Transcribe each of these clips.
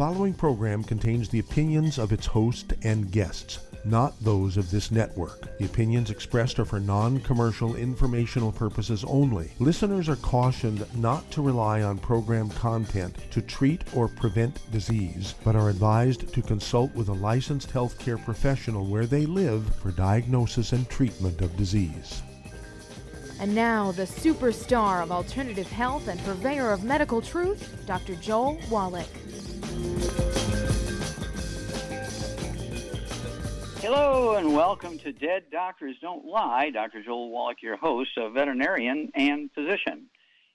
following program contains the opinions of its host and guests, not those of this network. The opinions expressed are for non-commercial informational purposes only. Listeners are cautioned not to rely on program content to treat or prevent disease, but are advised to consult with a licensed healthcare professional where they live for diagnosis and treatment of disease. And now, the superstar of alternative health and purveyor of medical truth, Dr. Joel Wallach. Hello and welcome to Dead Doctors Don't Lie. Dr. Joel Wallach, your host, a veterinarian and physician.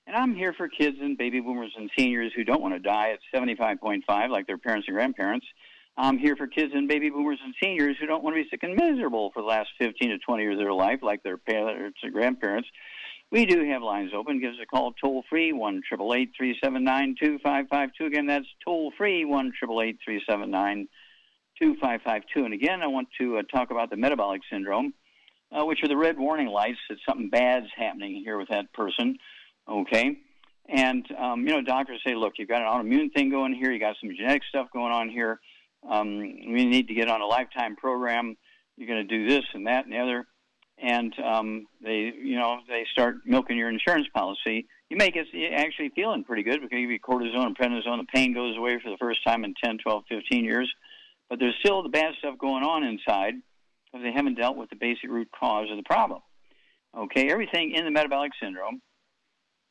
And I'm here for kids and baby boomers and seniors who don't want to die at 75.5 like their parents and grandparents. I'm here for kids and baby boomers and seniors who don't want to be sick and miserable for the last 15 to 20 years of their life like their parents and grandparents. We do have lines open. Give us a call toll-free, 1-888-379-2552. Again, that's toll-free, 1-888-379-2552. And again, I want to talk about the metabolic syndrome, which are the red warning lights that something bad's happening here with that person, okay? And, doctors say, look, you've got an autoimmune thing going here. You got some genetic stuff going on here. We need to get on a lifetime program. You're going to do this and that and the other. And they start milking your insurance policy. You may get actually feeling pretty good because you get cortisone and prednisone. The pain goes away for the first time in 10, 12, 15 years. But there's still the bad stuff going on inside because they haven't dealt with the basic root cause of the problem. Okay, everything in the metabolic syndrome,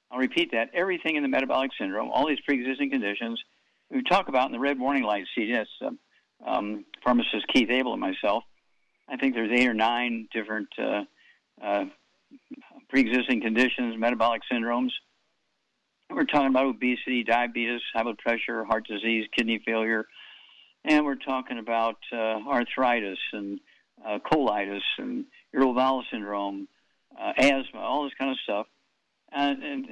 I'll repeat that, everything in the metabolic syndrome, all these pre-existing conditions, we talk about in the Red Warning Light CD, that's pharmacist Keith Abel and myself. I think there's 8 or 9 different pre-existing conditions, metabolic syndromes. We're talking about obesity, diabetes, high blood pressure, heart disease, kidney failure, and we're talking about arthritis and colitis and irritable bowel syndrome, asthma, all this kind of stuff. And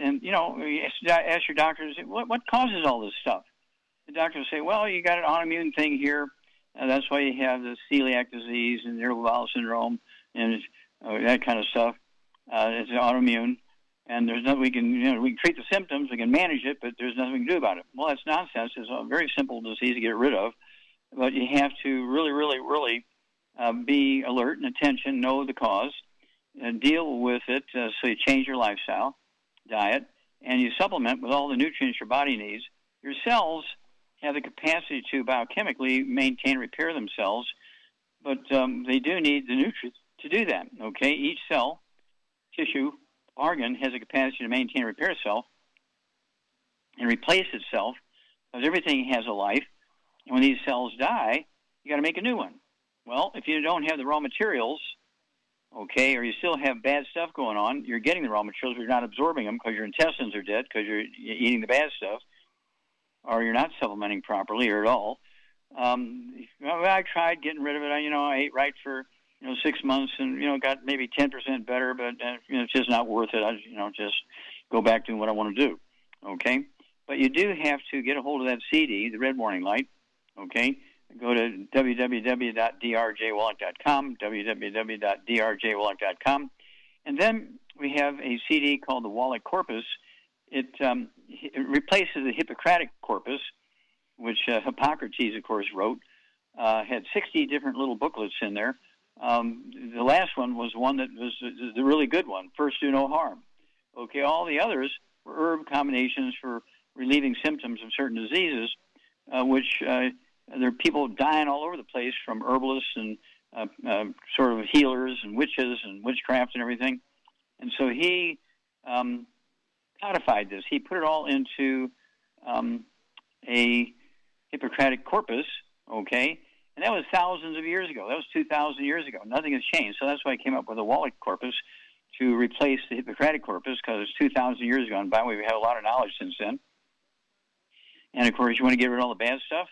ask your doctors, what causes all this stuff? The doctor will say, well, you got an autoimmune thing here. That's why you have the celiac disease and irritable bowel syndrome and that kind of stuff. It's autoimmune, and there's nothing we can treat the symptoms, we can manage it, but there's nothing we can do about it. Well, that's nonsense. It's a very simple disease to get rid of, but you have to really be alert and attention, know the cause, and deal with it. So you change your lifestyle, diet, and you supplement with all the nutrients your body needs. Your cells have the capacity to biochemically maintain and repair themselves, but they do need the nutrients to do that, okay? Each cell, tissue, organ has a capacity to maintain and repair itself and replace itself because everything has a life. And when these cells die, you got to make a new one. Well, if you don't have the raw materials, okay, or you still have bad stuff going on, you're getting the raw materials, but you're not absorbing them because your intestines are dead because you're eating the bad stuff, or you're not supplementing properly or at all. I tried getting rid of it. I ate right for 6 months and got maybe 10% better, but it's just not worth it. I just go back to what I want to do. Okay, but you do have to get a hold of that CD, the Red Warning Light. Okay, go to www.drjwallach.com, www.drjwallach.com, and then we have a CD called the Wallach Corpus. It replaces the Hippocratic Corpus, which Hippocrates, of course, wrote. Had 60 different little booklets in there. The last one was one that was the really good one, First Do No Harm. Okay, all the others were herb combinations for relieving symptoms of certain diseases, which there are people dying all over the place from herbalists and sort of healers and witches and witchcraft and everything. And so he codified this. He put it all into a Hippocratic corpus, okay? And that was thousands of years ago. That was 2,000 years ago. Nothing has changed. So that's why I came up with the Wallach corpus to replace the Hippocratic corpus because it's 2,000 years ago. And by the way, we have a lot of knowledge since then. And, of course, you want to get rid of all the bad stuff.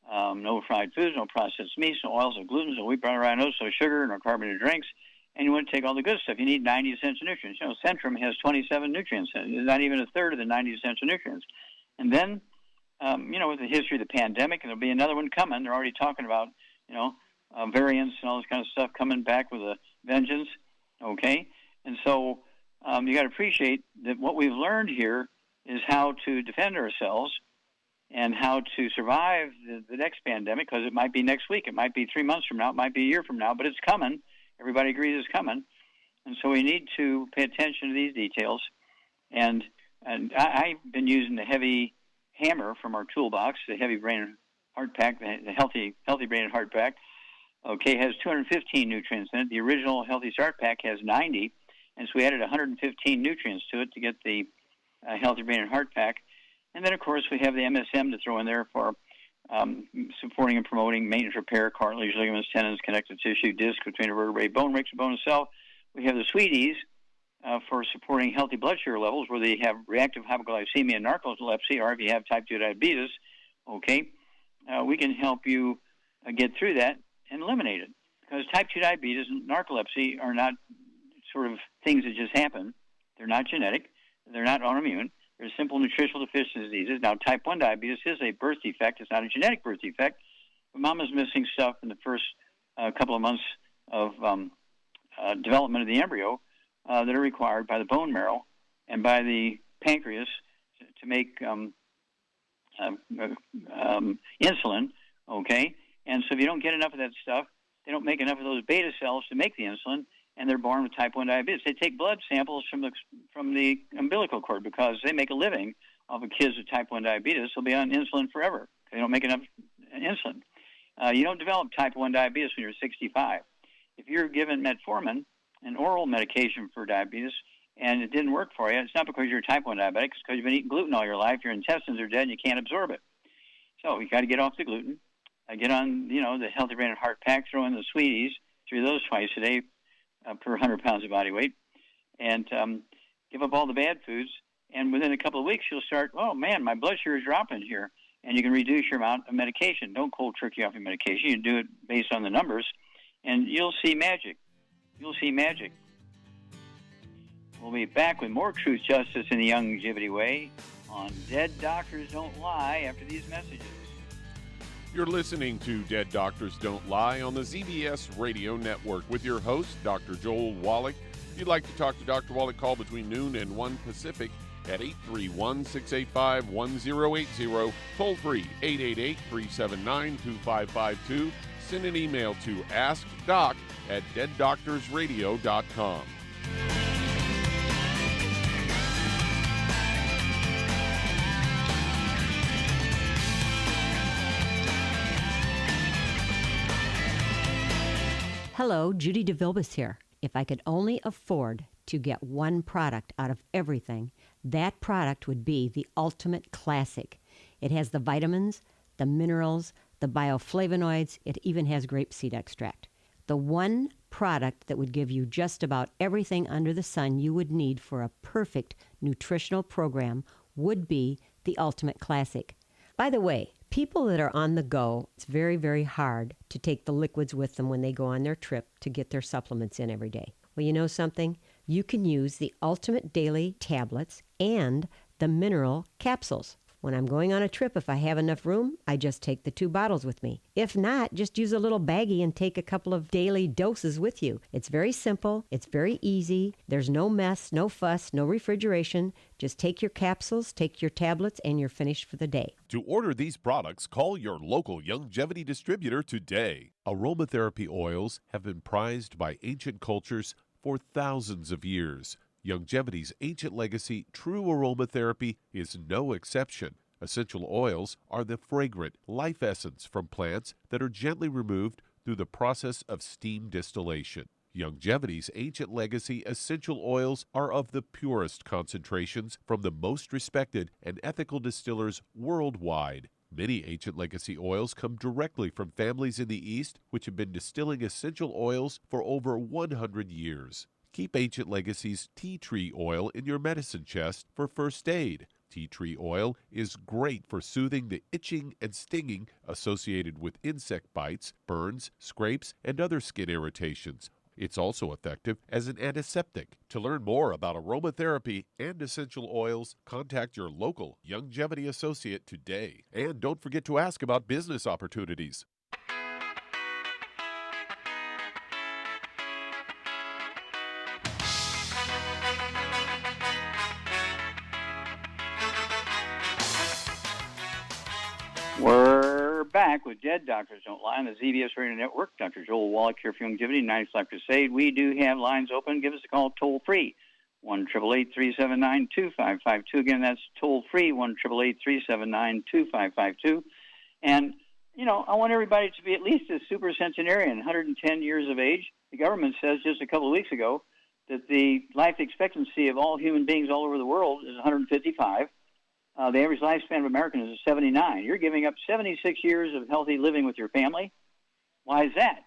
No fried foods, no processed meats, no oils, no gluten, no wheat, brown rhinos, no sugar, no carbonated drinks. And you want to take all the good stuff. You need 90 essential nutrients. Centrum has 27 nutrients. It's not even a third of the 90 essential nutrients. And then, with the history of the pandemic, and there'll be another one coming. They're already talking about, variants and all this kind of stuff coming back with a vengeance, okay? And so you got to appreciate that what we've learned here is how to defend ourselves and how to survive the next pandemic, because it might be next week, it might be 3 months from now, it might be a year from now, but it's coming. Everybody agrees it's coming. And so we need to pay attention to these details. And I've been using the heavy hammer from our toolbox, the heavy brain and heart pack, the healthy brain and heart pack. Okay, has 215 nutrients in it. The original Healthy Start Pack has 90, and so we added 115 nutrients to it to get the Healthy Brain and Heart Pack. And then, of course, we have the MSM to throw in there for supporting and promoting maintenance repair, cartilage, ligaments, tendons, connective tissue, disc between a vertebrae, bone, breaks, bone, and cell. We have the Sweeties for supporting healthy blood sugar levels, where they have reactive hypoglycemia and narcolepsy, or if you have type 2 diabetes, okay, we can help you get through that and eliminate it. Because type 2 diabetes and narcolepsy are not sort of things that just happen. They're not genetic. They're not autoimmune. They're simple nutritional deficiency diseases. Now, type 1 diabetes is a birth defect. It's not a genetic birth defect. But mama's missing stuff in the first couple of months of development of the embryo that are required by the bone marrow and by the pancreas to make insulin, okay? And so if you don't get enough of that stuff, they don't make enough of those beta cells to make the insulin, and they're born with type 1 diabetes. They take blood samples from the umbilical cord because they make a living off of kids with type 1 diabetes. They'll be on insulin forever. They don't make enough insulin. You don't develop type 1 diabetes when you're 65. If you're given metformin, an oral medication for diabetes, and it didn't work for you, it's not because you're type 1 diabetic. It's because you've been eating gluten all your life. Your intestines are dead, and you can't absorb it. So you got to get off the gluten. Get on, the Healthy Brain and Heart Pack, throw in the Sweeties, 3 of those twice a day per 100 pounds of body weight, and give up all the bad foods. And within a couple of weeks, you'll start, oh, man, my blood sugar is dropping here. And you can reduce your amount of medication. Don't cold turkey off your medication. You do it based on the numbers, and you'll see magic. You'll see magic. We'll be back with more truth, justice, and the longevity way on Dead Doctors Don't Lie after these messages. You're listening to Dead Doctors Don't Lie on the ZBS Radio Network with your host, Dr. Joel Wallach. If you'd like to talk to Dr. Wallach, call between noon and 1 Pacific at 831-685-1080, toll free 888-379-2552. Send an email to askdoc@deaddoctorsradio.com. Hello, Judy DeVilbus here. If I could only afford to get one product out of everything, that product would be the Ultimate Classic. It has the vitamins, the minerals, the bioflavonoids. It even has grapeseed extract. The one product that would give you just about everything under the sun you would need for a perfect nutritional program would be the Ultimate Classic. By the way, people that are on the go, it's very, very hard to take the liquids with them when they go on their trip to get their supplements in every day. Well, you know something? You can use the Ultimate Daily Tablets and the Mineral Capsules. When I'm going on a trip, if I have enough room, I just take the 2 bottles with me. If not, just use a little baggie and take a couple of daily doses with you. It's very simple. It's very easy. There's no mess, no fuss, no refrigeration. Just take your capsules, take your tablets, and you're finished for the day. To order these products, call your local longevity distributor today. Aromatherapy oils have been prized by ancient cultures for thousands of years. Longevity's ancient legacy, true aromatherapy, is no exception. Essential oils are the fragrant life essence from plants that are gently removed through the process of steam distillation. Longevity's ancient legacy essential oils are of the purest concentrations from the most respected and ethical distillers worldwide. Many ancient legacy oils come directly from families in the East which have been distilling essential oils for over 100 years. Keep Ancient Legacy's tea tree oil in your medicine chest for first aid. Tea tree oil is great for soothing the itching and stinging associated with insect bites, burns, scrapes, and other skin irritations. It's also effective as an antiseptic. To learn more about aromatherapy and essential oils, contact your local longevity associate today. And don't forget to ask about business opportunities. We're back with Dead Doctors Don't Lie on the ZBS Radio Network. Dr. Joel Wallach here for Longevity, 95 Crusade. We do have lines open. Give us a call toll-free, 1-888-379-2552. Again, that's toll-free, 1-888-379-2552. And, you know, I want everybody to be at least a super centenarian, 110 years of age. The government says just a couple of weeks ago that the life expectancy of all human beings all over the world is 155. The average lifespan of Americans is 79. You're giving up 76 years of healthy living with your family. Why is that?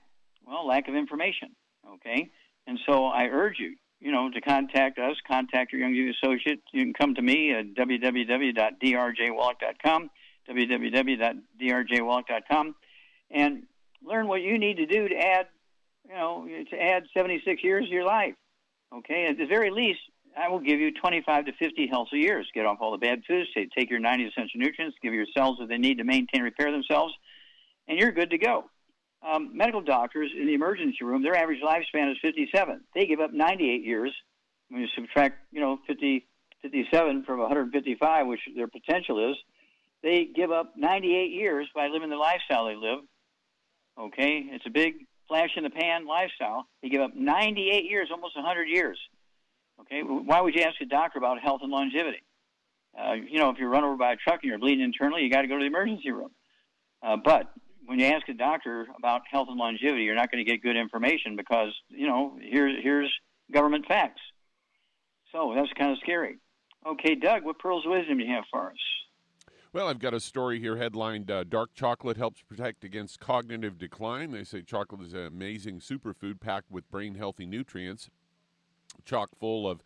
Well, lack of information, okay? And so I urge you, you know, to contact us, contact your Youngevity associate. You can come to me at www.drjwallach.com, www.drjwallach.com, and learn what you need to do to add, you know, to add 76 years to your life, okay? At the very least, I will give you 25 to 50 healthy years. Get off all the bad foods, take your 90 essential nutrients, give your cells what they need to maintain and repair themselves, and you're good to go. Medical doctors in the emergency room, their average lifespan is 57. They give up 98 years. When you subtract, you know, 57 from 155, which their potential is, they give up 98 years by living the lifestyle they live. Okay? It's a big flash-in-the-pan lifestyle. They give up 98 years, almost 100 years. Okay, why would you ask a doctor about health and longevity? You know, if you're run over by a truck and you're bleeding internally, you got to go to the emergency room. But when you ask a doctor about health and longevity, you're not going to get good information because, you know, here's government facts. So that's kind of scary. Okay, Doug, what pearls of wisdom do you have for us? Well, I've got a story here headlined, Dark Chocolate Helps Protect Against Cognitive Decline. They say chocolate is an amazing superfood packed with brain-healthy nutrients. Chock full of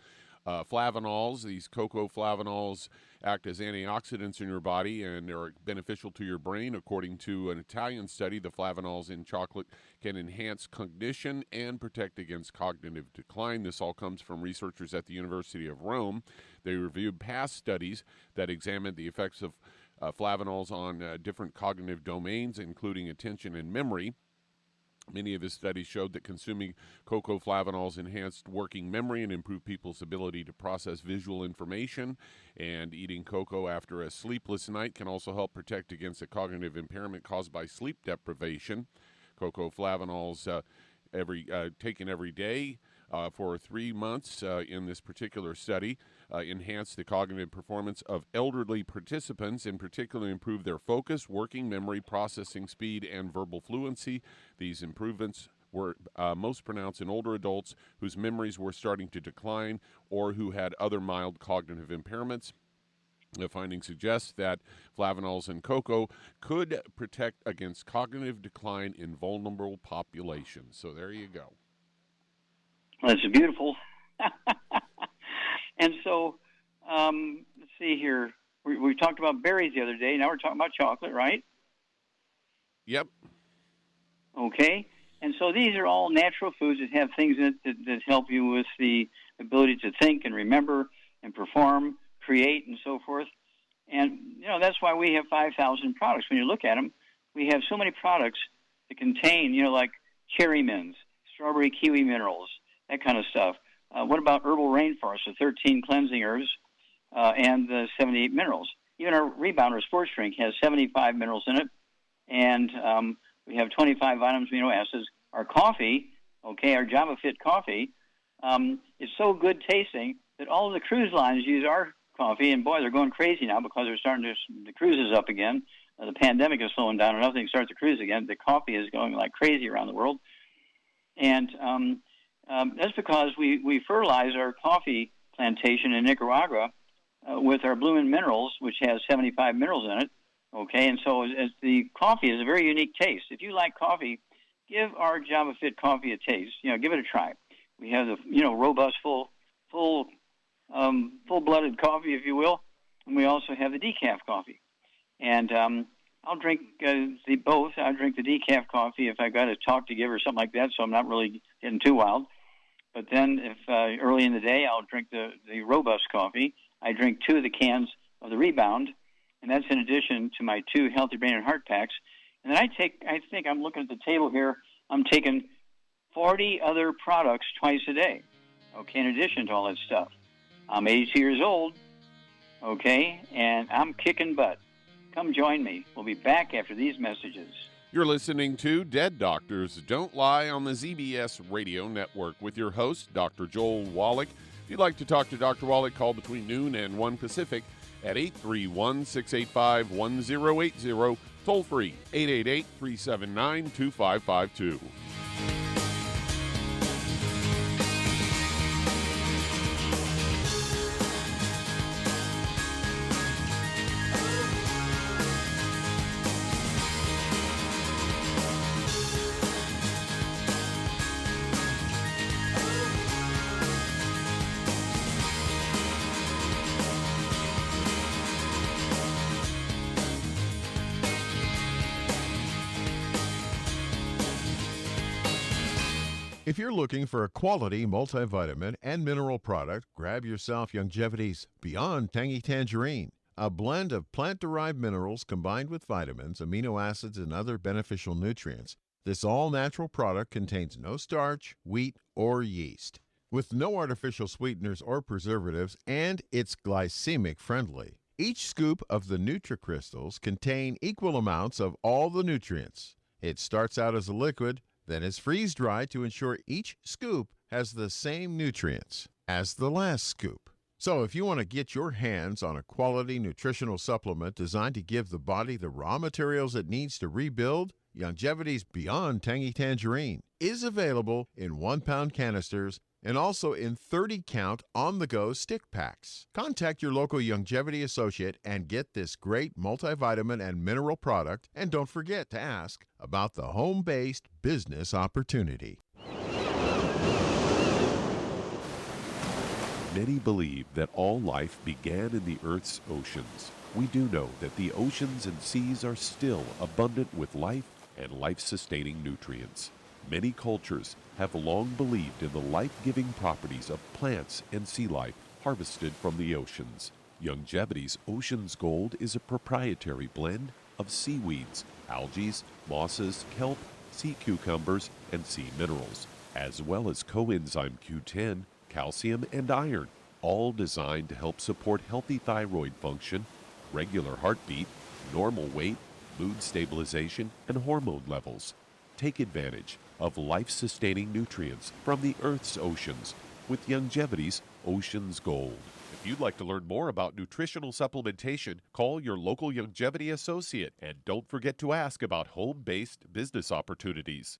flavonols. These cocoa flavonols act as antioxidants in your body and are beneficial to your brain. According to an Italian study, the flavonols in chocolate can enhance cognition and protect against cognitive decline. This all comes from researchers at the University of Rome. They reviewed past studies that examined the effects of flavonols on different cognitive domains, including attention and memory. Many of his studies showed that consuming cocoa flavonols enhanced working memory and improved people's ability to process visual information. And eating cocoa after a sleepless night can also help protect against a cognitive impairment caused by sleep deprivation. Cocoa flavonols taken every day for 3 months in this particular study enhanced the cognitive performance of elderly participants, in particular improved their focus, working memory, processing speed, and verbal fluency. These improvements were most pronounced in older adults whose memories were starting to decline or who had other mild cognitive impairments. The findings suggest that flavonols in cocoa could protect against cognitive decline in vulnerable populations. So there you go. That's beautiful. And so, let's see here. We talked about berries the other day. Now we're talking about chocolate, right? Yep. Okay. And so these are all natural foods that have things in it that help you with the ability to think and remember and perform, create, and so forth. And, you know, that's why we have 5,000 products. When you look at them, we have so many products that contain, you know, like cherry mints, strawberry kiwi minerals, that kind of stuff. What about herbal rainforest, the 13 cleansing herbs and the 78 minerals? Even our Rebounder sports drink has 75 minerals in it, and we have 25 vitamins, amino acids. Our coffee, okay, our Java Fit coffee, is so good tasting that all of the cruise lines use our coffee, and boy, they're going crazy now because they're starting to, the cruises up again. The pandemic is slowing down, and nothing starts to cruise again. The coffee is going like crazy around the world. And that's because we fertilize our coffee plantation in Nicaragua with our Blue and Minerals, which has 75 minerals in it. Okay, and so as the coffee is a very unique taste. If you like coffee, give our Java Fit coffee a taste. You know, give it a try. We have the, you know, robust, full-blooded coffee, if you will, and we also have the decaf coffee. And I'll drink both. I'll drink the decaf coffee if I got a talk to give or something like that, so I'm not really getting too wild. But then if early in the day, I'll drink the robust coffee. I drink 2 of the cans of the Rebound, and that's in addition to my 2 Healthy Brain and Heart packs. And then I think I'm looking at the table here, I'm taking 40 other products twice a day, okay, in addition to all that stuff. I'm 82 years old, okay, and I'm kicking butt. Come join me. We'll be back after these messages. You're listening to Dead Doctors Don't Lie on the ZBS Radio Network with your host, Dr. Joel Wallach. If you'd like to talk to Dr. Wallach, call between noon and 1 Pacific at 831-685-1080, toll free 888-379-2552. If you're looking for a quality multivitamin and mineral product, grab yourself Youngevity's Beyond Tangy Tangerine, a blend of plant-derived minerals combined with vitamins, amino acids, and other beneficial nutrients. This all-natural product contains no starch, wheat, or yeast, with no artificial sweeteners or preservatives, and it's glycemic friendly. Each scoop of the NutriCrystals contain equal amounts of all the nutrients. It starts out as a liquid, then is freeze-dried to ensure each scoop has the same nutrients as the last scoop. So if you want to get your hands on a quality nutritional supplement designed to give the body the raw materials it needs to rebuild, Youngevity's Beyond Tangy Tangerine is available in 1-pound canisters and also in 30-count on-the-go stick packs. Contact your local Youngevity associate and get this great multivitamin and mineral product, and don't forget to ask about the home-based business opportunity. Many believe that all life began in the Earth's oceans. We do know that the oceans and seas are still abundant with life and life-sustaining nutrients. Many cultures have long believed in the life-giving properties of plants and sea life harvested from the oceans. Youngevity's Ocean's Gold is a proprietary blend of seaweeds, algae, mosses, kelp, sea cucumbers, and sea minerals, as well as coenzyme Q10, calcium, and iron, all designed to help support healthy thyroid function, regular heartbeat, normal weight, mood stabilization, and hormone levels. Take advantage of life-sustaining nutrients from the Earth's oceans with Youngevity's Ocean's Gold. If you'd like to learn more about nutritional supplementation, call your local Youngevity associate, and don't forget to ask about home-based business opportunities.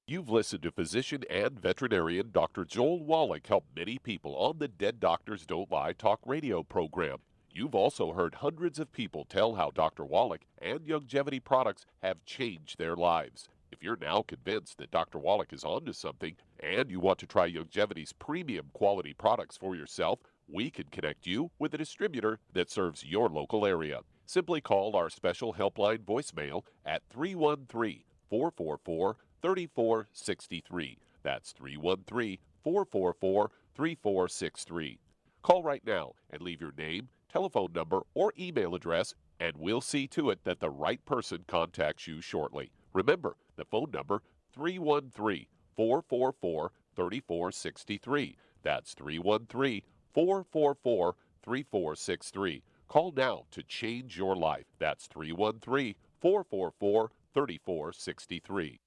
You've listened to physician and veterinarian Dr. Joel Wallach help many people on the Dead Doctors Don't Lie talk radio program. You've also heard hundreds of people tell how Dr. Wallach and Youngevity products have changed their lives. If you're now convinced that Dr. Wallach is onto something and you want to try Youngevity's premium quality products for yourself, we can connect you with a distributor that serves your local area. Simply call our special helpline voicemail at 313-444-3463. That's 313-444-3463. Call right now and leave your name, telephone number, or email address, and we'll see to it that the right person contacts you shortly. Remember, the phone number, 313-444-3463. That's 313-444-3463. Call now to change your life. That's 313-444-3463.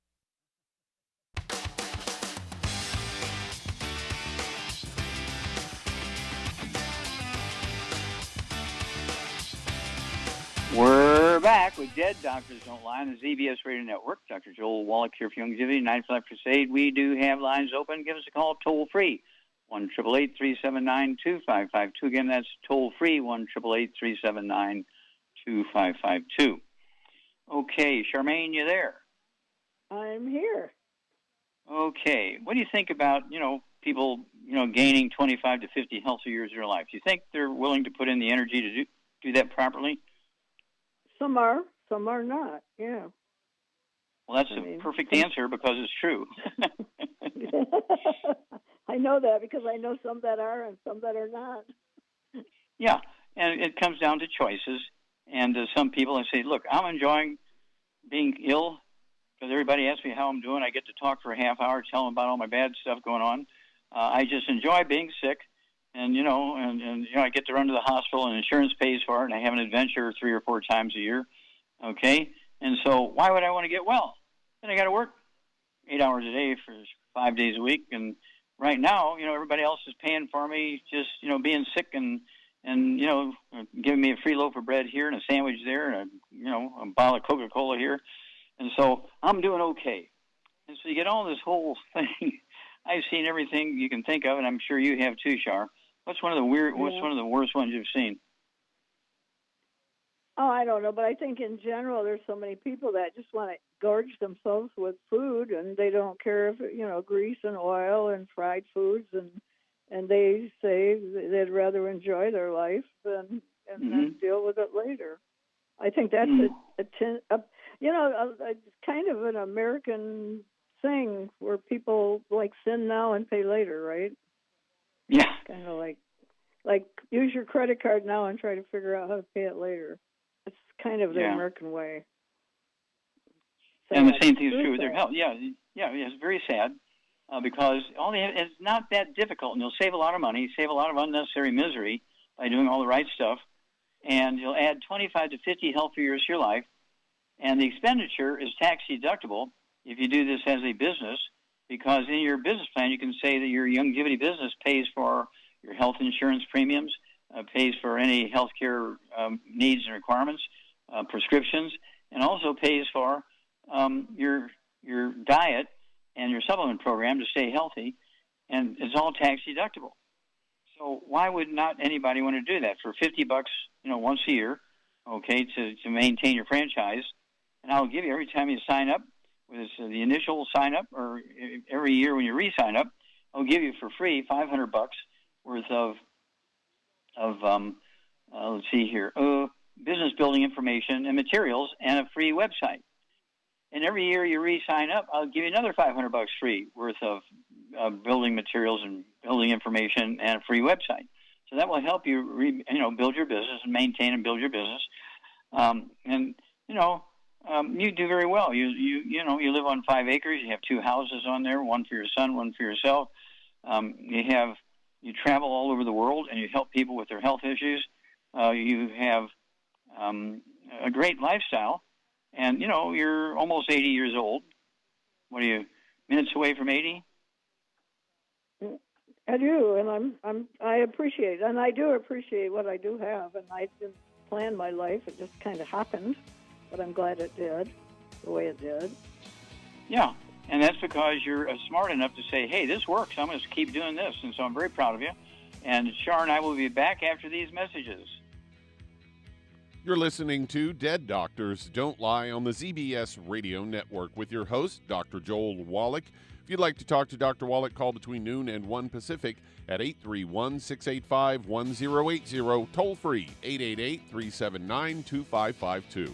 We're back with Dead Doctors Don't Lie on the ZBS Radio Network. Dr. Joel Wallach here for Youngevity, 9-5 Crusade. We do have lines open. Give us a call toll-free, 1-888-379-2552. Again, that's toll-free, 1-888-379-2552. Okay, Charmaine, you there? I'm here. Okay, what do you think about, people, gaining 25 to 50 healthy years of their life? Do you think they're willing to put in the energy to do that properly? Some are not, yeah. Well, that's a perfect answer because it's true. I know that because I know some that are and some that are not. Yeah, and it comes down to choices. And some people say, look, I'm enjoying being ill because everybody asks me how I'm doing. I get to talk for a half hour, tell them about all my bad stuff going on. I just enjoy being sick, and I get to run to the hospital, and insurance pays for it, and I have an adventure 3 or 4 times a year. Okay, and so why would I want to get well? Then I got to work 8 hours a day for 5 days a week, and right now, everybody else is paying for me, just being sick and giving me a free loaf of bread here and a sandwich there, and a bottle of Coca-Cola here, and so I'm doing okay. And so you get all this whole thing. I've seen everything you can think of, and I'm sure you have too, Shar. What's one of the worst ones you've seen? Oh, I don't know, but I think in general there's so many people that just want to gorge themselves with food, and they don't care if grease and oil and fried foods, and they say they'd rather enjoy their life than deal with it later. I think that's it's kind of an American thing where people like sin now and pay later, right? Yeah. Kind of like use your credit card now and try to figure out how to pay it later. It's kind of the American way. And the same thing is true with their health. Yeah, it's very sad because it's not that difficult, and you'll save a lot of money, save a lot of unnecessary misery by doing all the right stuff, and you'll add 25 to 50 healthy years to your life, and the expenditure is tax deductible if you do this as a business, because in your business plan you can say that your longevity business pays for your health insurance premiums, pays for any health care needs and requirements, prescriptions, and also pays for your diet and your supplement program to stay healthy, and it's all tax deductible. So why would not anybody want to do that for $50, once a year, okay, to maintain your franchise? And I'll give you every time you sign up, whether it's the initial sign up or every year when you re-sign up, I'll give you for free $500 worth of let's see here, business building information and materials and a free website. And every year you re-sign up, I'll give you another $500 free worth of building materials and building information and a free website. So that will help you, build your business and maintain and build your business. You do very well. You live on 5 acres. You have 2 houses on there, one for your son, one for yourself. You travel all over the world and you help people with their health issues. You have a great lifestyle. And, you're almost 80 years old. What are you, minutes away from 80? I do, and I appreciate, and I do appreciate what I do have, and I didn't plan my life. It just kind of happened, but I'm glad it did, the way it did. Yeah, and that's because you're smart enough to say, hey, this works. I'm going to keep doing this, and so I'm very proud of you. And Shar and I will be back after these messages. You're listening to Dead Doctors Don't Lie on the ZBS Radio Network with your host, Dr. Joel Wallach. If you'd like to talk to Dr. Wallach, call between noon and 1 Pacific at 831-685-1080, toll free 888-379-2552.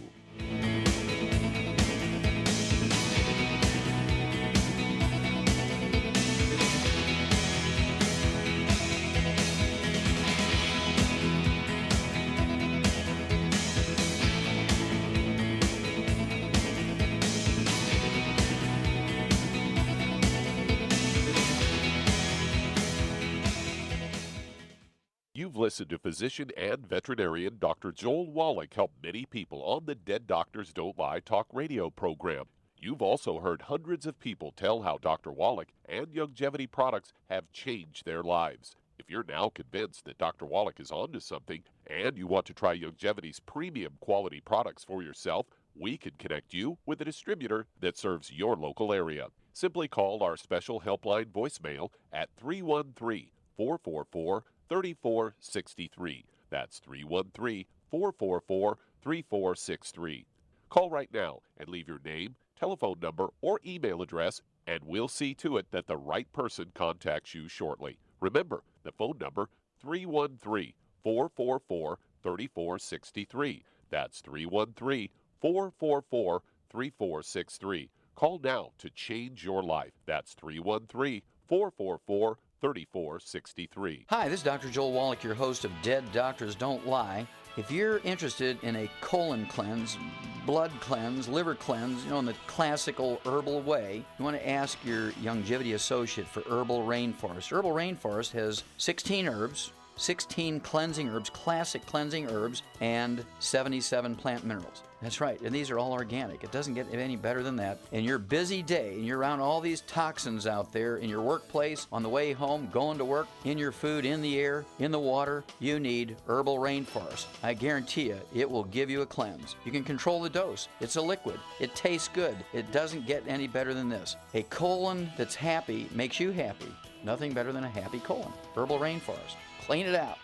You've listened to physician and veterinarian Dr. Joel Wallach help many people on the Dead Doctors Don't Lie talk radio program. You've also heard hundreds of people tell how Dr. Wallach and Youngevity products have changed their lives. If you're now convinced that Dr. Wallach is onto something and you want to try Youngevity's premium quality products for yourself, we can connect you with a distributor that serves your local area. Simply call our special helpline voicemail at 313-444-3463. That's 313-444-3463. Call right now and leave your name, telephone number, or email address, and we'll see to it that the right person contacts you shortly. Remember, the phone number, 313-444-3463. That's 313-444-3463. Call now to change your life. That's 313-444-3463. Hi, this is Dr. Joel Wallach, your host of Dead Doctors Don't Lie. If you're interested in a colon cleanse, blood cleanse, liver cleanse, in the classical herbal way, you want to ask your longevity associate for Herbal Rainforest. Herbal Rainforest has 16 herbs, 16 cleansing herbs, classic cleansing herbs, and 77 plant minerals. That's right, and these are all organic. It doesn't get any better than that. In your busy day, and you're around all these toxins out there in your workplace, on the way home, going to work, in your food, in the air, in the water, you need Herbal Rainforest. I guarantee you, it will give you a cleanse. You can control the dose. It's a liquid. It tastes good. It doesn't get any better than this. A colon that's happy makes you happy. Nothing better than a happy colon. Herbal Rainforest. Clean it out.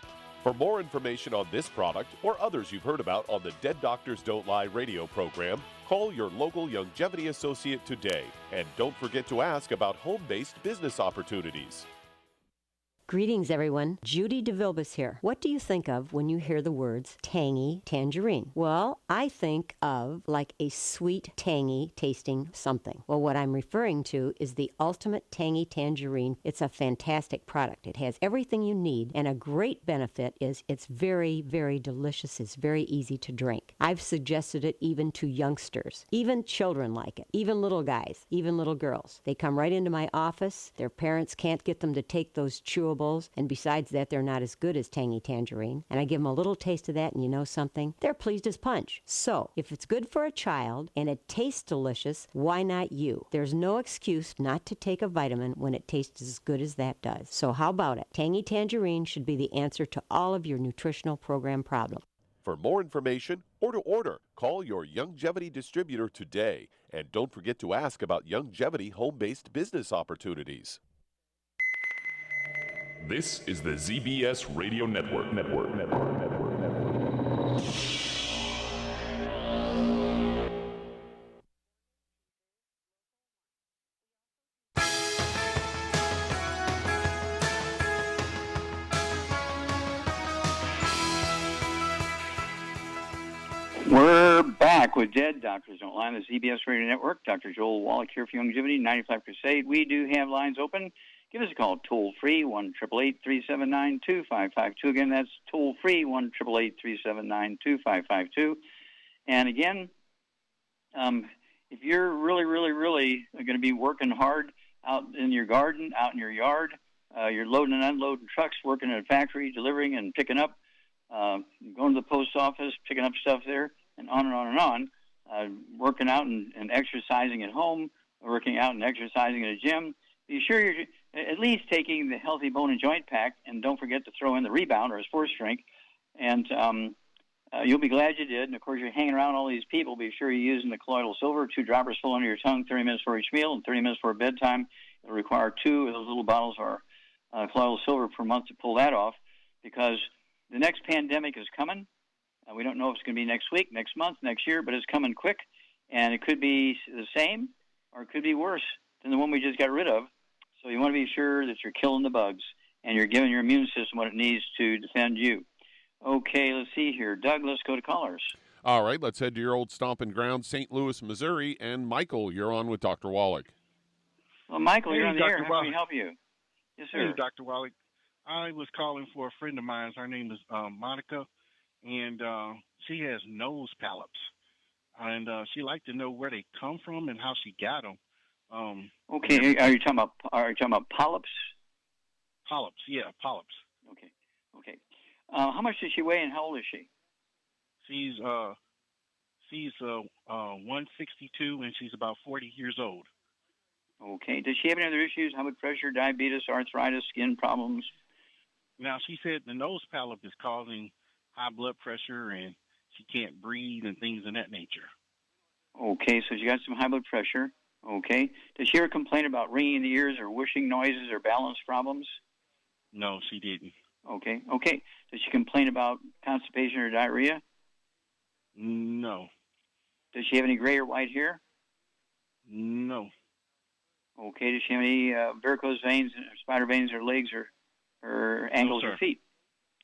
For more information on this product or others you've heard about on the Dead Doctors Don't Lie radio program, call your local longevity associate today. And don't forget to ask about home-based business opportunities. Greetings, everyone. Judy DeVilbus here. What do you think of when you hear the words tangy tangerine? Well, I think of like a sweet, tangy tasting something. Well, what I'm referring to is the Ultimate Tangy Tangerine. It's a fantastic product. It has everything you need, and a great benefit is it's very, very delicious. It's very easy to drink. I've suggested it even to youngsters. Even children like it. Even little guys. Even little girls. They come right into my office. Their parents can't get them to take those chewable, and besides that, they're not as good as Tangy Tangerine. And I give them a little taste of that, and you know something? They're pleased as punch. So, if it's good for a child and it tastes delicious, why not you? There's no excuse not to take a vitamin when it tastes as good as that does. So how about it? Tangy Tangerine should be the answer to all of your nutritional program problems. For more information or to order, call your longevity distributor today. And don't forget to ask about longevity home-based business opportunities. This is the ZBS Radio Network. We're back with Dead Doctors Don't Lie on the ZBS Radio Network. Dr. Joel Wallach here for Longevity 95 Crusade. We do have lines open. Give us a call toll-free, 1-888-379-2552. Again, that's toll-free, 1-888-379-2552. And again, if you're really going to be working hard out in your garden, out in your yard, you're loading and unloading trucks, working at a factory, delivering and picking up, going to the post office, picking up stuff there, and on and on and on, working out and exercising at home, working out and exercising at a gym, be sure you're at least taking the Healthy Bone and Joint Pack, and don't forget to throw in the Rebound or a sports drink, and you'll be glad you did. And, of course, you're hanging around all these people. Be sure you're using the colloidal silver, 2 droppers full under your tongue, 30 minutes for each meal and 30 minutes for bedtime. It'll require 2 of those little bottles of colloidal silver per month to pull that off, because the next pandemic is coming. We don't know if it's going to be next week, next month, next year, but it's coming quick, and it could be the same or it could be worse than the one we just got rid of. So you want to be sure that you're killing the bugs and you're giving your immune system what it needs to defend you. Okay, let's see here. Doug, let's go to callers. All right, let's head to your old stomping ground, St. Louis, Missouri. And Michael, you're on with Dr. Wallach. Well, Michael, you're on the air. Dr. How can we help you? Yes, sir. Hey, Dr. Wallach. I was calling for a friend of mine. Her name is Monica, and she has nose polyps. And she'd like to know where they come from and how she got them. Okay, are you talking about polyps? Polyps, yeah, polyps. Okay. How much does she weigh and how old is she? She's 162 and she's about 40 years old. Okay. Does she have any other issues? High blood pressure, diabetes, arthritis, skin problems? Now she said the nose polyp is causing high blood pressure and she can't breathe and things of that nature. Okay, so she got some high blood pressure. Okay. Does she ever complain about ringing in the ears or whooshing noises or balance problems? No, she didn't. Okay. Does she complain about constipation or diarrhea? No. Does she have any gray or white hair? No. Okay. Does she have any varicose veins, spider veins, or legs or ankles or feet?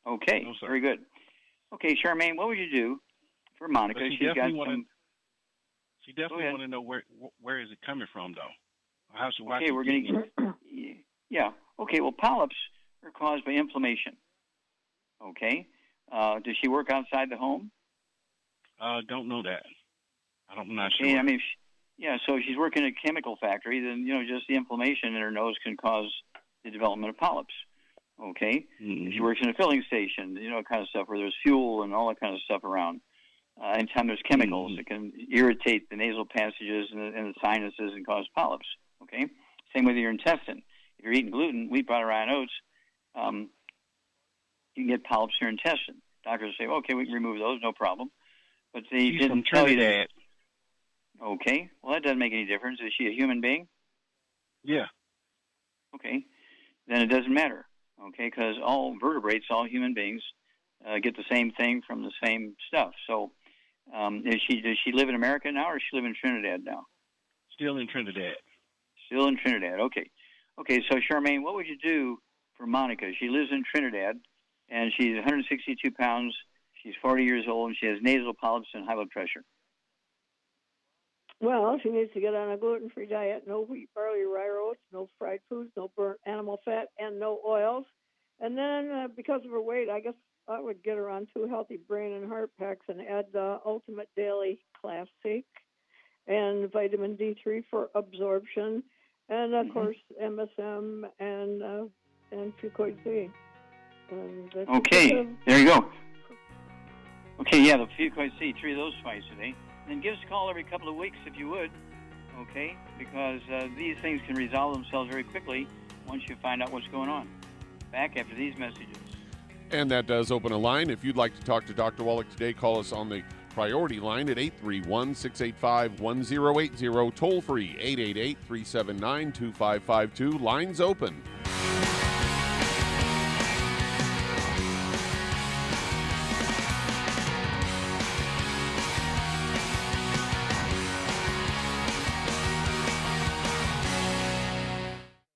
Okay. No, sir. Very good. Okay, Charmaine, what would you do for Monica? She definitely want to know where is it coming from, though. How's she okay, we're going to. Yeah. Okay. Well, polyps are caused by inflammation. Okay. Does she work outside the home? Don't know that. I'm not Okay, sure. I mean, so if she's working in a chemical factory, then, just the inflammation in her nose can cause the development of polyps. Okay? Mm-hmm. If she works in a filling station, kind of stuff where there's fuel and all that kind of stuff around. Anytime there's chemicals, it can irritate the nasal passages and the sinuses and cause polyps. Okay? Same with your intestine. If you're eating gluten, wheat, butter, rye, and oats, you can get polyps in your intestine. Doctors say, okay, we can remove those, no problem. But they She's didn't from tell you Trinidad. that. Okay. Well, that doesn't make any difference. Is she a human being? Yeah. Okay. Then it doesn't matter. Okay, because all vertebrates, all human beings, get the same thing from the same stuff. So, does she live in America now, or does she live in Trinidad now? Still in Trinidad. Still in Trinidad. Okay. Okay. So, Charmaine, what would you do for Monica? She lives in Trinidad, and she's 162 pounds. She's 40 years old, and she has nasal polyps and high blood pressure. Well, she needs to get on a gluten-free diet, no wheat, barley, rye, or oats, no fried foods, no burnt animal fat, and no oils. And then because of her weight, I guess I would get her on 2 healthy brain and heart packs and add the Ultimate Daily Classic and vitamin D3 for absorption, and, of course, MSM and Fucoid C. Okay, there you go. Okay, yeah, the Fucoid C, 3 of those twice a day. Then give us a call every couple of weeks if you would, okay? Because these things can resolve themselves very quickly once you find out what's going on. Back after these messages. And that does open a line. If you'd like to talk to Dr. Wallach today, call us on the priority line at 831-685-1080, toll free 888-379-2552. Lines open.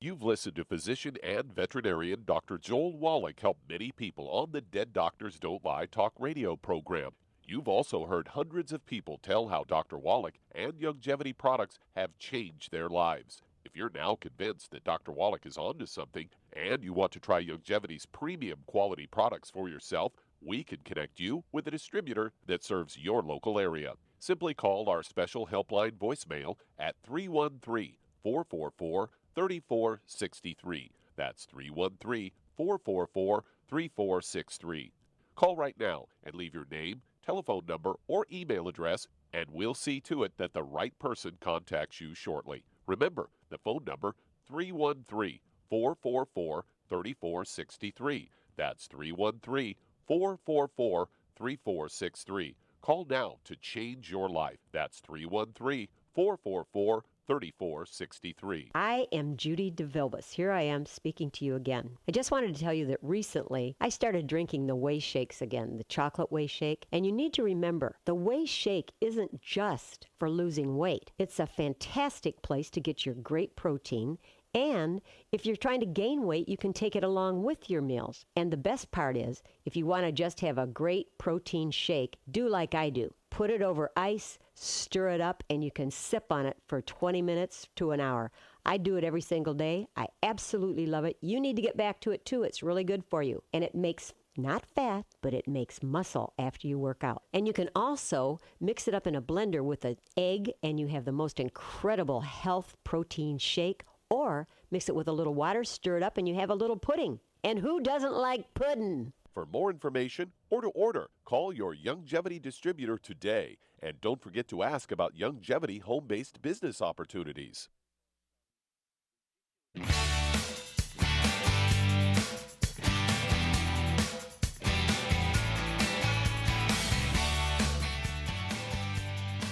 You've listened to physician and veterinarian Dr. Joel Wallach help many people on the Dead Doctors Don't Lie talk radio program. You've also heard hundreds of people tell how Dr. Wallach and Youngevity products have changed their lives. If you're now convinced that Dr. Wallach is onto something and you want to try Youngevity's premium quality products for yourself, we can connect you with a distributor that serves your local area. Simply call our special helpline voicemail at 313-444-3463. That's 313-444-3463. Call right now and leave your name, telephone number, or email address, and we'll see to it that the right person contacts you shortly. Remember, the phone number, 313-444-3463. That's 313-444-3463. Call now to change your life. That's 313-444-3463. I am Judy DeVilbus. Here I am speaking to you again. I just wanted to tell you that recently I started drinking the Whey Shakes again, the chocolate Whey Shake. And you need to remember, the Whey Shake isn't just for losing weight. It's a fantastic place to get your great protein. And if you're trying to gain weight, you can take it along with your meals. And the best part is, if you want to just have a great protein shake, do like I do. Put it over ice, stir it up, and you can sip on it for 20 minutes to an hour. I do it every single day. I absolutely love it. You need to get back to it too. It's really good for you. And it makes not fat, but it makes muscle after you work out. And you can also mix it up in a blender with an egg, and you have the most incredible health protein shake. Or mix it with a little water, stir it up, and you have a little pudding. And who doesn't like pudding? For more information or to order, call your Youngevity distributor today. And don't forget to ask about Youngevity home-based business opportunities.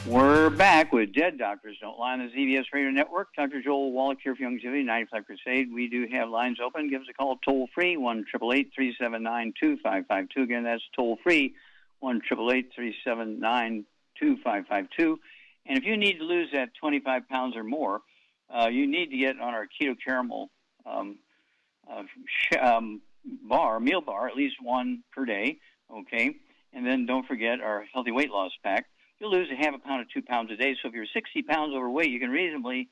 We're back with Dead Doctors Don't Lie on the ZBS Radio Network. Dr. Joel Wallach here for Youngevity, 95 Crusade. We do have lines open. Give us a call toll-free, 1-888-379-2552. Again, that's toll-free, 1-888-379-2552. And if you need to lose that 25 pounds or more, you need to get on our keto caramel meal bar, at least one per day, okay? And then don't forget our healthy weight loss pack. You'll lose a half a pound or 2 pounds a day. So if you're 60 pounds overweight, you can reasonably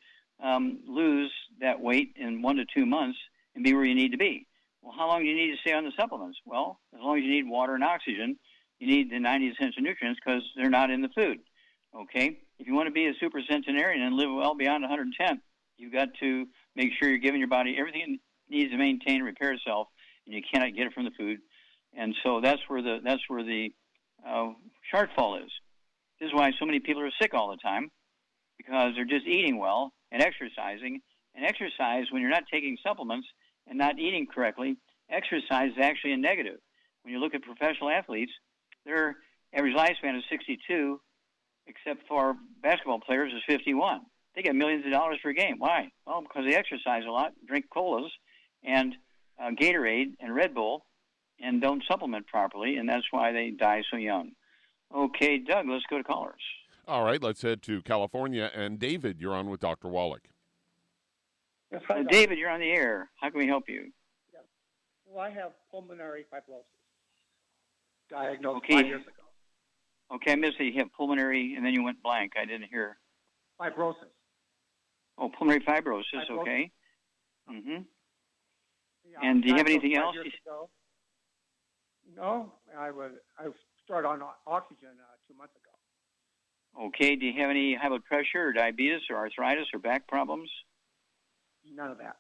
lose that weight in 1 to 2 months and be where you need to be. Well, how long do you need to stay on the supplements? Well, as long as you need water and oxygen, you need the 90 essential nutrients because they're not in the food. Okay? If you want to be a super centenarian and live well beyond 110, you've got to make sure you're giving your body everything it needs to maintain and repair itself, and you cannot get it from the food. And so that's where the shortfall is. This is why so many people are sick all the time, because they're just eating well and exercising. And exercise, when you're not taking supplements and not eating correctly, exercise is actually a negative. When you look at professional athletes, their average lifespan is 62, except for basketball players is 51. They get millions of dollars per game. Why? Well, because they exercise a lot, drink colas and Gatorade and Red Bull, and don't supplement properly, and that's why they die so young. Okay, Doug, let's go to callers. All right, let's head to California. And David, you're on with Dr. Wallach. Yes, hi, David, you're on the air. How can we help you? Yes. Well, I have pulmonary fibrosis, diagnosed 5 years ago. Okay, I missed it. You have pulmonary, and then you went blank. I didn't hear. Fibrosis. Oh, pulmonary fibrosis. Okay. Mm-hmm. Yeah, and do you have anything else? No, I started on oxygen 2 months ago. Okay. Do you have any high blood pressure or diabetes or arthritis or back problems? None of that.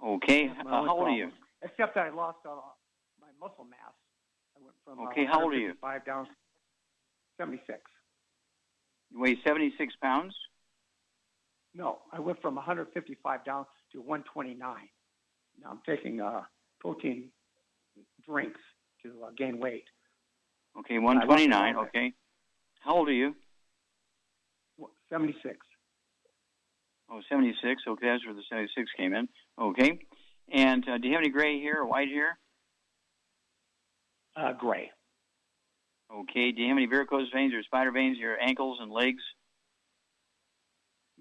Okay. How old are you? Except that I lost my muscle mass. I went from how old are you? 5 down to 76. You weigh 76 pounds? No, I went from 155 down to 129. Now I'm taking protein drinks to gain weight. Okay, 129. Okay. How old are you? 76. Oh, 76. Okay, that's where the 76 came in. Okay. And do you have any gray hair or white hair? Gray. Okay. Do you have any varicose veins or spider veins in your ankles and legs?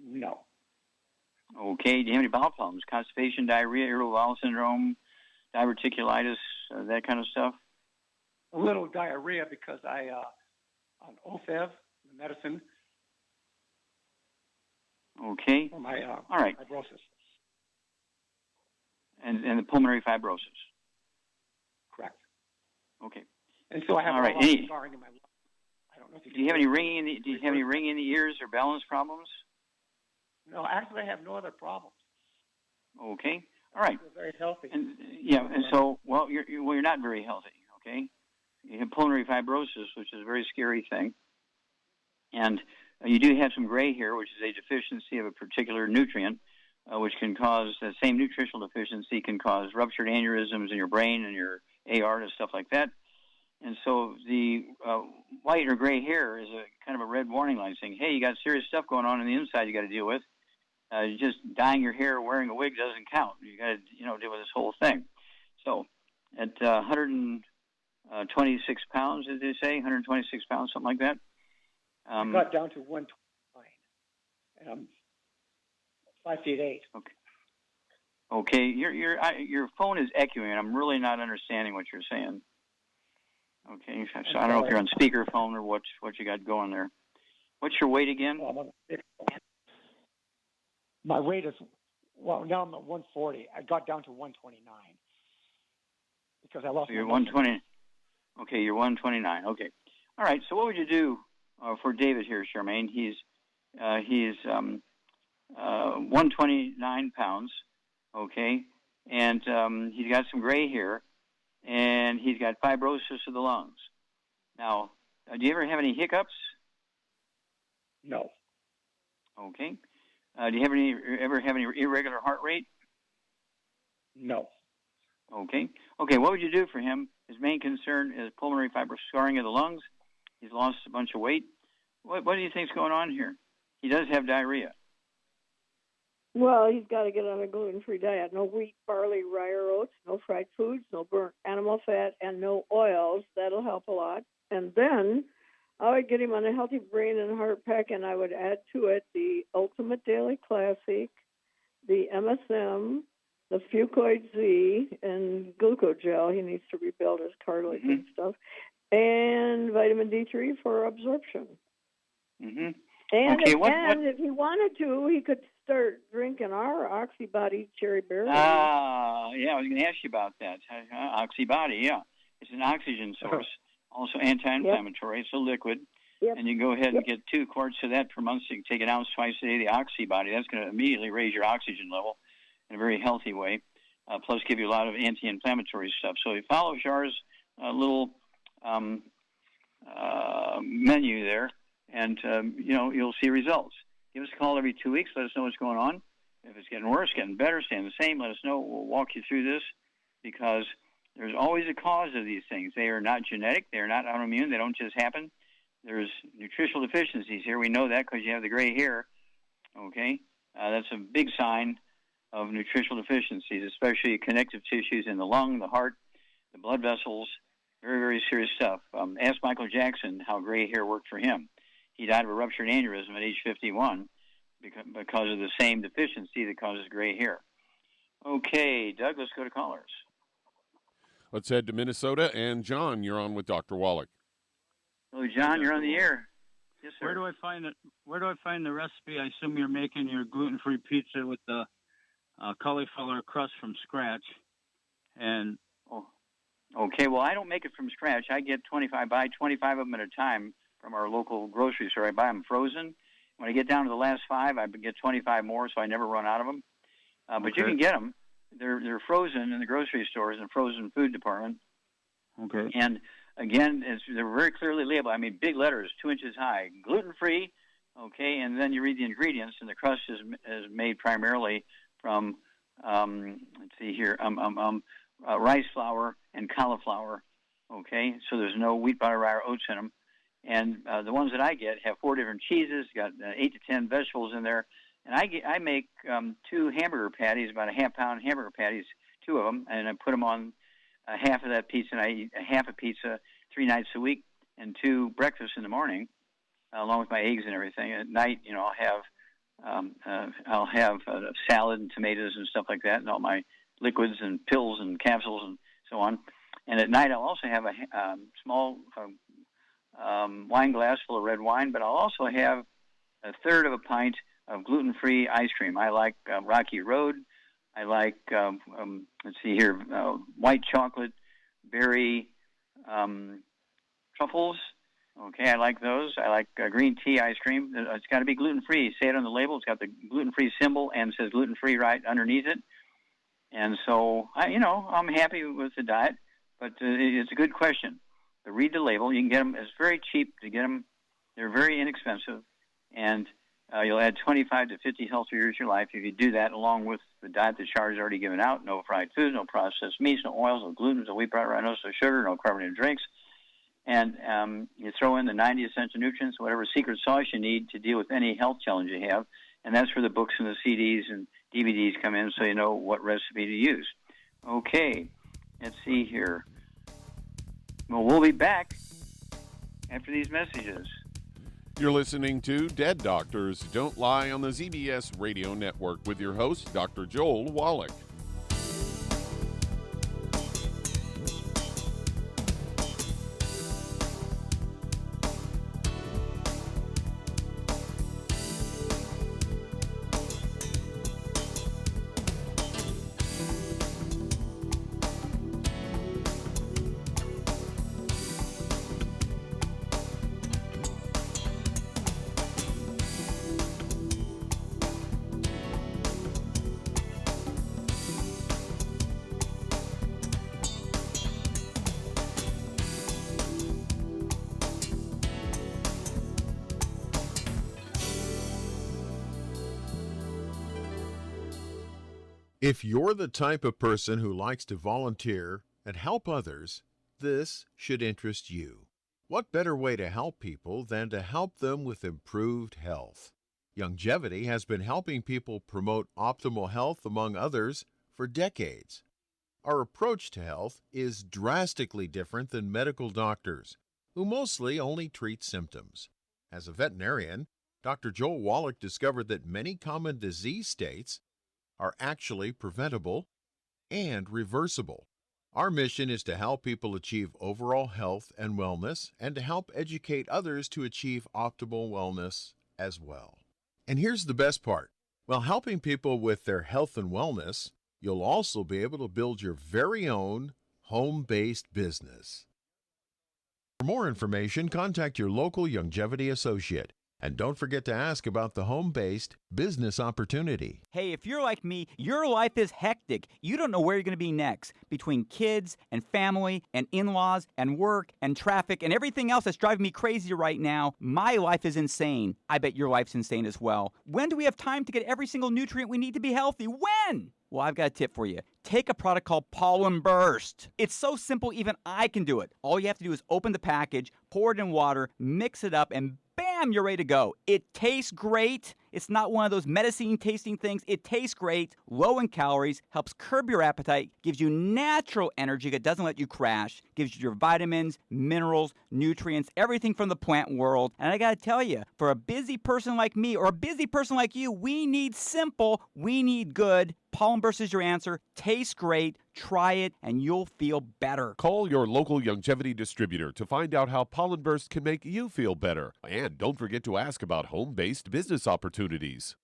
No. Okay. Do you have any bowel problems? Constipation, diarrhea, irritable bowel syndrome, diverticulitis, that kind of stuff? A little diarrhea because I on Ofev, the medicine. Okay. For my all right. fibrosis. And the pulmonary fibrosis. Correct. Okay. And so I have all right. a lot of scarring in my lungs. I don't know if do you have any ringing in the Do you have any ringing in the ears or balance problems? No, actually, I have no other problems. Okay. All right. I'm very healthy. And and so you're not very healthy. Okay. You have pulmonary fibrosis, which is a very scary thing, and you do have some gray hair, which is a deficiency of a particular nutrient, which can cause the same nutritional deficiency can cause ruptured aneurysms in your brain and your AR and stuff like that. And so the white or gray hair is a kind of a red warning light saying, hey, you got serious stuff going on the inside you got to deal with. Just dyeing your hair or wearing a wig doesn't count. You got to, deal with this whole thing. So at 126 pounds, did they say? 126 pounds, something like that? I got down to 129, and I'm 5'8". Okay. Your phone is echoing, and I'm really not understanding what you're saying. Okay, so I don't know if you're on speakerphone or what you got going there. What's your weight again? My weight is now I'm at 140. I got down to 129 because I lost. So you're 120. Okay, you're 129. Okay. All right. So what would you do for David here, Charmaine? He's 129 pounds. Okay, and he's got some gray hair, and he's got fibrosis of the lungs. Now, do you ever have any hiccups? No. Okay. Do you ever have any irregular heart rate? No. Okay. Okay, what would you do for him? His main concern is pulmonary fibrous scarring of the lungs. He's lost a bunch of weight. What do you think's going on here? He does have diarrhea. Well, he's got to get on a gluten-free diet. No wheat, barley, rye, or oats, no fried foods, no burnt animal fat, and no oils. That'll help a lot. And then I would get him on a healthy brain and heart pack, and I would add to it the Ultimate Daily Classic, the MSM, the Fucoid Z, and glucogel. He needs to rebuild his cartilage and stuff. And vitamin D3 for absorption. Mm-hmm. And, okay, if he wanted to, he could start drinking our Oxybody cherry berry. Yeah, I was going to ask you about that. Oxybody, yeah. It's an oxygen source, also anti-inflammatory. Yep. It's a liquid. Yep. And you go ahead and get 2 quarts of that per month. So you can take an ounce twice a day, the Oxybody. That's going to immediately raise your oxygen level in a very healthy way, plus give you a lot of anti-inflammatory stuff. So you follow Char's little menu there, and, you'll see results. Give us a call every 2 weeks. Let us know what's going on. If it's getting worse, getting better, staying the same, let us know. We'll walk you through this, because there's always a cause of these things. They are not genetic. They are not autoimmune. They don't just happen. There's nutritional deficiencies here. We know that because you have the gray hair, okay? That's a big sign of nutritional deficiencies, especially connective tissues in the lung, the heart, the blood vessels. Very, very serious stuff. Ask Michael Jackson how gray hair worked for him. He died of a ruptured aneurysm at age 51 because of the same deficiency that causes gray hair. Okay, Doug, let's go to callers. Let's head to Minnesota. And John, you're on with Dr. Wallach. Hello, John, you're on the air. Yes, sir. Where do I find it? Where do I find the recipe? I assume you're making your gluten-free pizza with the cauliflower crust from scratch. And okay, well, I don't make it from scratch. I get 25 of them at a time from our local grocery store. I buy them frozen. When I get down to the last 5, I get 25 more, so I never run out of them. But you can get them. They're frozen in the grocery stores and frozen food department. Okay. And again, they're very clearly labeled. I mean, big letters, 2 inches high, gluten-free. Okay, and then you read the ingredients, and the crust is made primarily from rice flour and cauliflower. Okay, so there's no wheat, butter, rye, or oats in them. And the ones that I get have 4 different cheeses, got 8 to 10 vegetables in there. And I make 2 hamburger patties, about a half-pound hamburger patties, 2 of them, and I put them on half of that pizza, and I eat half a pizza 3 nights a week and 2 breakfasts in the morning, along with my eggs and everything. At night, I'll have salad and tomatoes and stuff like that, and all my liquids and pills and capsules and so on. And at night, I'll also have a small wine glass full of red wine, but I'll also have a third of a pint of gluten-free ice cream. I like Rocky Road. I like, white chocolate, berry truffles. Okay, I like those. I like green tea ice cream. It's got to be gluten-free. Say it on the label. It's got the gluten-free symbol and says gluten-free right underneath it. And so, I'm happy with the diet, but it's a good question. But read the label. You can get them. It's very cheap to get them. They're very inexpensive, and you'll add 25 to 50 healthy years to your life if you do that, along with the diet that Char's already given out. No fried foods, no processed meats, no oils, no gluten, no wheat, butter, no sugar, no carbonated drinks. And you throw in the 90 essential nutrients, whatever secret sauce you need to deal with any health challenge you have. And that's where the books and the CDs and DVDs come in, so you know what recipe to use. Okay, let's see here. Well, we'll be back after these messages. You're listening to Dead Doctors Don't Lie on the ZBS Radio Network with your host, Dr. Joel Wallach. If you're the type of person who likes to volunteer and help others, this should interest you. What better way to help people than to help them with improved health? Youngevity has been helping people promote optimal health, among others, for decades. Our approach to health is drastically different than medical doctors, who mostly only treat symptoms. As a veterinarian, Dr. Joel Wallach discovered that many common disease states are actually preventable and reversible. Our mission is to help people achieve overall health and wellness, and to help educate others to achieve optimal wellness as well. And here's the best part. While helping people with their health and wellness, you'll also be able to build your very own home-based business. For more information, contact your local Longevity associate. And don't forget to ask about the home-based business opportunity. Hey, if you're like me, your life is hectic. You don't know where you're going to be next. Between kids and family and in-laws and work and traffic and everything else that's driving me crazy right now, my life is insane. I bet your life's insane as well. When do we have time to get every single nutrient we need to be healthy? When? Well, I've got a tip for you. Take a product called Pollen Burst. It's so simple, even I can do it. All you have to do is open the package, pour it in water, mix it up, and bam, you're ready to go. It tastes great. It's not one of those medicine tasting things. It tastes great, low in calories, helps curb your appetite, gives you natural energy that doesn't let you crash, gives you your vitamins, minerals, nutrients, everything from the plant world. And I gotta tell you, for a busy person like me or a busy person like you, we need simple, we need good. Pollen Burst is your answer. Tastes great. Try it, and you'll feel better. Call your local Longevity distributor to find out how Pollen Burst can make you feel better. And don't forget to ask about home-based business opportunities.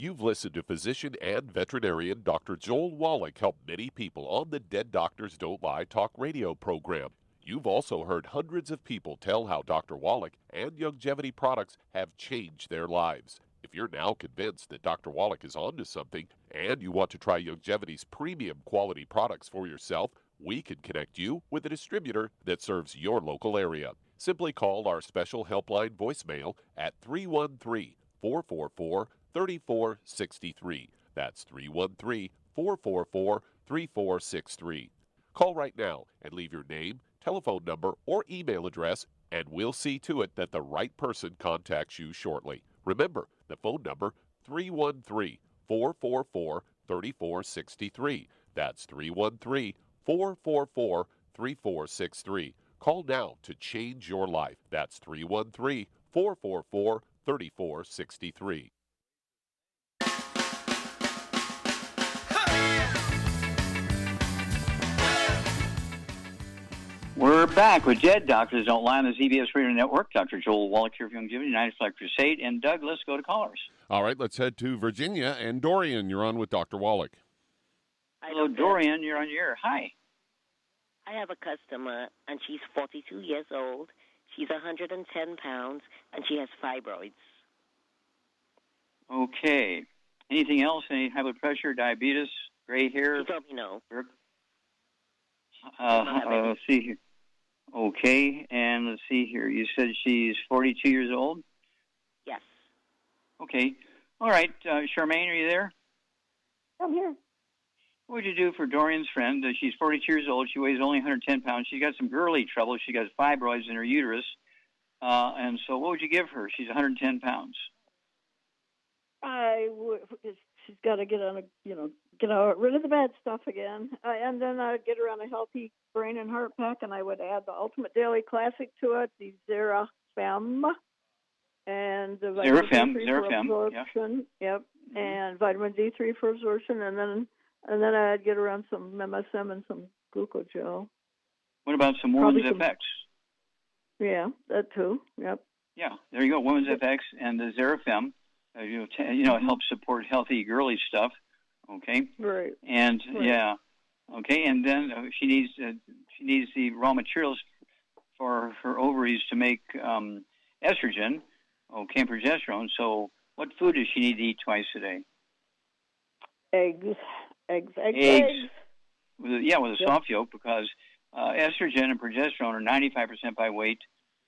You've listened to physician and veterinarian Dr. Joel Wallach help many people on the Dead Doctors Don't Lie talk radio program. You've also heard hundreds of people tell how Dr. Wallach and Longevity products have changed their lives. If you're now convinced that Dr. Wallach is onto something and you want to try Longevity's premium quality products for yourself, we can connect you with a distributor that serves your local area. Simply call our special helpline voicemail at 313-444-3463. That's 313-444-3463. Call right now and leave your name, telephone number, or email address, and we'll see to it that the right person contacts you shortly. Remember, the phone number, 313-444-3463. That's 313-444-3463. Call now to change your life. That's 313-444-3463. We're back with Dead Doctors Don't Lie on the ZBS Radio Network. Dr. Joel Wallach here from Longevity, United Flag Crusade. And Doug, let's go to callers. All right, let's head to Virginia. And Dorian, you're on with Dr. Wallach. Hello, Dorian. You're on your air. Hi. I have a customer, and she's 42 years old. She's 110 pounds, and she has fibroids. Okay. Anything else? Any high blood pressure, diabetes, gray hair? She told me no. Let's see here. Okay, and let's see here. You said she's 42 years old? Yes. Okay. All right. Charmaine, are you there? I'm here. What would you do for Dorian's friend? She's 42 years old. She weighs only 110 pounds. She's got some girly trouble. She got fibroids in her uterus. And so what would you give her? She's 110 pounds. She's got to get on get rid of the bad stuff again. And then I'd get her on a healthy brain and heart pack, and I would add the Ultimate Daily Classic to it, the Zerafem, and the vitamin D3 for absorption. Yep. Mm-hmm. And vitamin D3 for absorption, and then I'd get her on some MSM and some glucogel. What about some Women's FX? Yeah, that too. Yep. Yeah, there you go. Women's FX and the Zerafem. It helps support healthy girly stuff. Okay. Right. And yeah. Okay. And then she needs the raw materials for her ovaries to make estrogen. Okay, and progesterone. So, what food does she need to eat twice a day? Eggs. With a soft yolk, because estrogen and progesterone are 95% by weight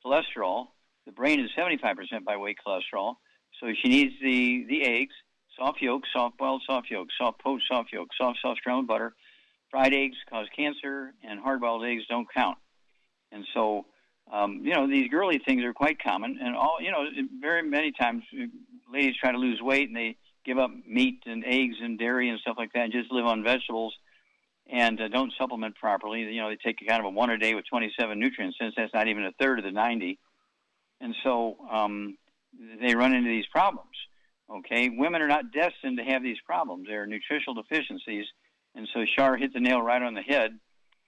cholesterol. The brain is 75% by weight cholesterol. So she needs the eggs, soft yolk, soft-boiled soft yolk, soft-poached soft yolk, soft scrambled butter. Fried eggs cause cancer, and hard-boiled eggs don't count. And so, these girly things are quite common. And very many times ladies try to lose weight, and they give up meat and eggs and dairy and stuff like that and just live on vegetables and don't supplement properly. They take kind of a one a day with 27 nutrients, since that's not even a third of the 90. And so they run into these problems. Okay, women are not destined to have these problems. They're nutritional deficiencies, and so Shar hit the nail right on the head.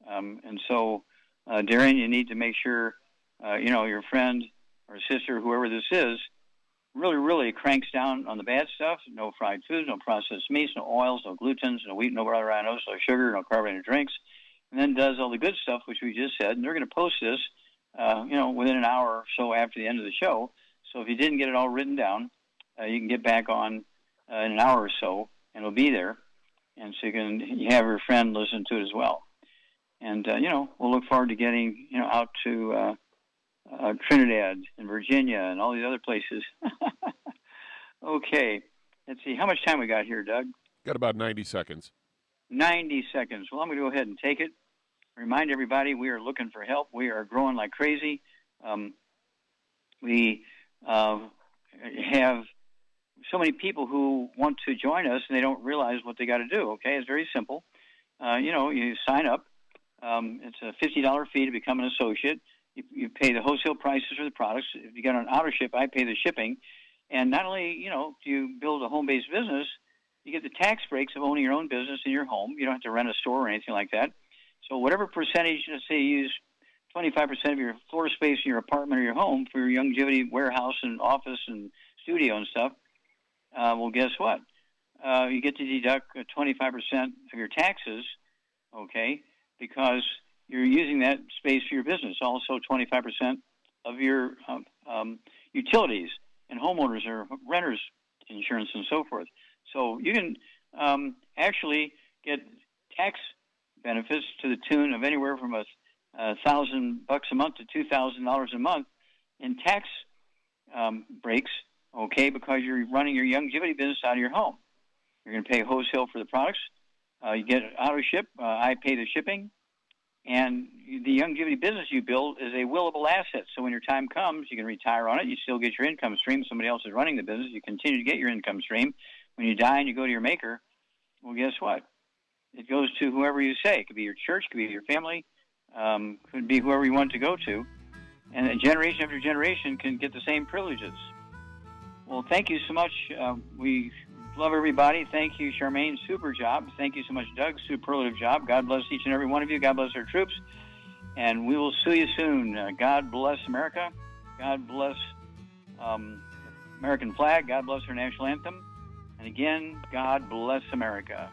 And so, Darren, you need to make sure, your friend or sister, whoever this is, really cranks down on the bad stuff. No fried foods, no processed meats, no oils, no glutens, no wheat, no rhinos, no sugar, no carbonated drinks. And then does all the good stuff, which we just said. And they're going to post this, within an hour or so after the end of the show. So if you didn't get it all written down, you can get back on in an hour or so, and it'll be there. And so you have your friend listen to it as well. And, we'll look forward to getting, out to Trinidad and Virginia and all these other places. Okay. Let's see. How much time we got here, Doug? Got about 90 seconds. 90 seconds. Well, I'm going to go ahead and take it. Remind everybody we are looking for help. We are growing like crazy. We have so many people who want to join us, and they don't realize what they got to do, okay? It's very simple. You sign up. It's a $50 fee to become an associate. You pay the wholesale prices for the products. If you get on auto ship, I pay the shipping. And not only, do you build a home-based business, you get the tax breaks of owning your own business in your home. You don't have to rent a store or anything like that. So whatever percentage, let's say you use 25% of your floor space in your apartment or your home for your longevity warehouse and office and studio and stuff, well, guess what? You get to deduct 25% of your taxes, okay, because you're using that space for your business. Also 25% of your utilities and homeowners or renters insurance and so forth. So you can actually get tax benefits to the tune of anywhere from $1,000 a month to $2,000 a month in tax breaks, okay, because you're running your longevity business out of your home. You're going to pay wholesale for the products. You get auto ship. I pay the shipping. And the longevity business you build is a willable asset. So when your time comes, you can retire on it. You still get your income stream. Somebody else is running the business. You continue to get your income stream. When you die and you go to your maker, well, guess what? It goes to whoever you say. It could be your church, it could be your family, could be whoever you want to go to. And generation after generation can get the same privileges. Well, thank you so much. We love everybody. Thank you, Charmaine. Super job. Thank you so much, Doug. Superlative job. God bless each and every one of you. God bless our troops. And we will see you soon. God bless America. God bless American flag. God bless our national anthem. And again, God bless America.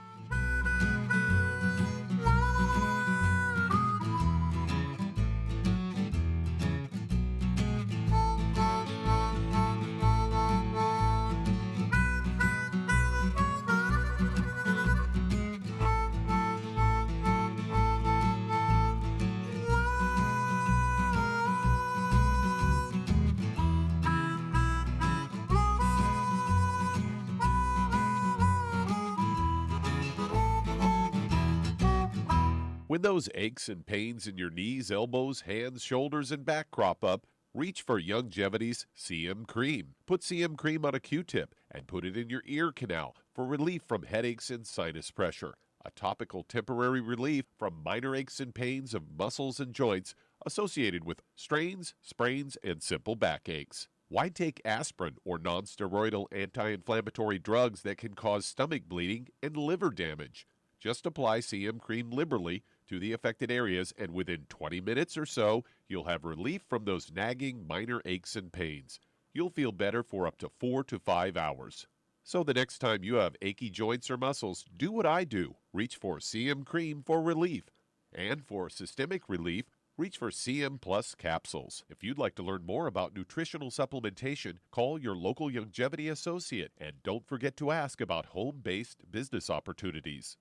When those aches and pains in your knees, elbows, hands, shoulders, and back crop up, reach for Youngevity's CM Cream. Put CM Cream on a Q-tip and put it in your ear canal for relief from headaches and sinus pressure. A topical temporary relief from minor aches and pains of muscles and joints associated with strains, sprains, and simple backaches. Why take aspirin or non-steroidal anti-inflammatory drugs that can cause stomach bleeding and liver damage? Just apply CM Cream liberally to the affected areas, and within 20 minutes or so, you'll have relief from those nagging minor aches and pains. You'll feel better for up to 4 to 5 hours. So the next time you have achy joints or muscles, do what I do. Reach for CM Cream for relief. And for systemic relief, reach for CM Plus capsules. If you'd like to learn more about nutritional supplementation, call your local longevity associate. And don't forget to ask about home-based business opportunities.